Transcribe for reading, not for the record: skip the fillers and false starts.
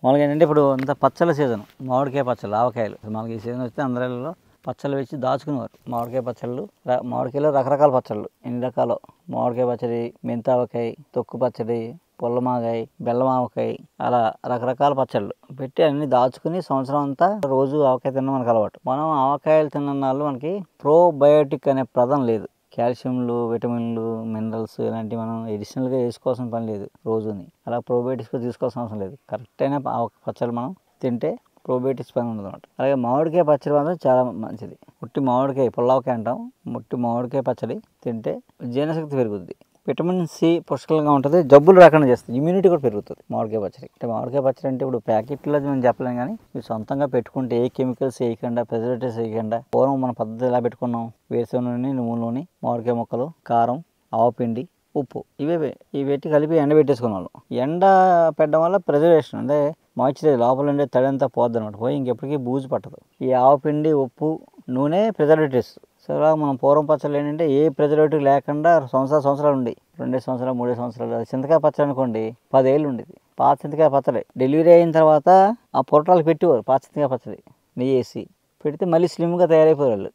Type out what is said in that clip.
మామూలుగా ఏంటంటే ఇప్పుడు అంత పచ్చళ్ళ సీజన్, మామిడికాయ పచ్చళ్ళు, ఆవకాయలు. మామూలుగా ఈ సీజన్ వస్తే అందరిలో పచ్చళ్ళు వేసి దాచుకునేవారు. మామిడికాయ పచ్చళ్ళు, మామిడికాయలో రకరకాల పచ్చళ్ళు, ఎన్ని రకాలు. మామిడికాయ పచ్చడి, మెంతావకాయ, తొక్కు పచ్చడి, పుల్లమాగాయ, బెల్లం ఆవకాయ, అలా రకరకాల పచ్చళ్ళు పెట్టి అన్ని దాచుకుని సంవత్సరం అంతా రోజు ఆవకాయ తినడం మనకు అలవాటు. మనం ఆవకాయలు తిన్ననాళ్ళు మనకి ప్రోబయోటిక్ అనే పదం లేదు. కాల్షియంలు, విటమిన్లు, మినరల్స్ ఇలాంటివి మనం ఎడిషనల్గా వేసుకోవాల్సిన పని లేదు. రోజుని అలా ప్రోబయోటిక్స్గా తీసుకోవాల్సిన అవసరం లేదు. కరెక్ట్ అయిన పచ్చళ్ళు మనం తింటే ప్రోబయోటిక్స్ పని ఉండదు అనమాట. అలాగే మామిడికాయ పచ్చడి మాత్రం చాలా మంచిది. ఉట్టి మామిడికాయ పుల్లవకాయ అంటాం. ఉట్టి మామిడికాయ పచ్చడి తింటే జీర్ణశక్తి పెరుగుద్ది, విటమిన్ సి పుష్కలంగా ఉంటుంది, జబ్బులు రాకుండా చేస్తుంది, ఇమ్యూనిటీ కూడా పెరుగుతుంది మామిడికాయ పచ్చడి. అంటే మామిడికాయ పచ్చడి అంటే ఇప్పుడు ప్యాకెట్లో మనం చెప్పలేం, కానీ మీరు సొంతంగా పెట్టుకుంటే ఏ కెమికల్స్ వేయకుండా, ప్రిజర్వేటివ్స్ వేయకుండా, పూర్వం మన పద్ధతి ఎలా పెట్టుకున్నాం, వేరుశనగ నూనె, నువ్వుల నూనె, మామిడికాయ ముక్కలు, కారం, ఆవపిండి, ఉప్పు, ఇవే పెట్టి కలిపి ఎండ పెట్టేసుకునే వాళ్ళం. ఎండ పెట్టడం వల్ల ప్రిజర్వేషన్ అంటే మాయిశ్చరైజ్ లోపల ఉండే తడి అంతా పోద్ది అనమాట, పోయి ఇంకెప్పటికీ బూజు పట్టదు. ఈ ఆవపిండి, ఉప్పు, నూనె ప్రిజర్వేటివ్స్. సో అలా మనం పూర్వం పచ్చళ్ళు ఏంటంటే ఏ ప్రిజర్వేటివ్ లేకుండా సంవత్సరాలు ఉండి, 2 సంవత్సరాలు 3 సంవత్సరాలు. చింతకాయ పచ్చడి అనుకోండి 10 ఏళ్ళు ఉండేది. పాత చింతకాయ పచ్చడి డెలివరీ అయిన తర్వాత ఆ పొరటాలు పెట్టేవారు. పాత చింతకాయ పచ్చడి నెయ్యి వేసి పెడితే మళ్ళీ స్లిమ్గా తయారైపోయారు వాళ్ళు.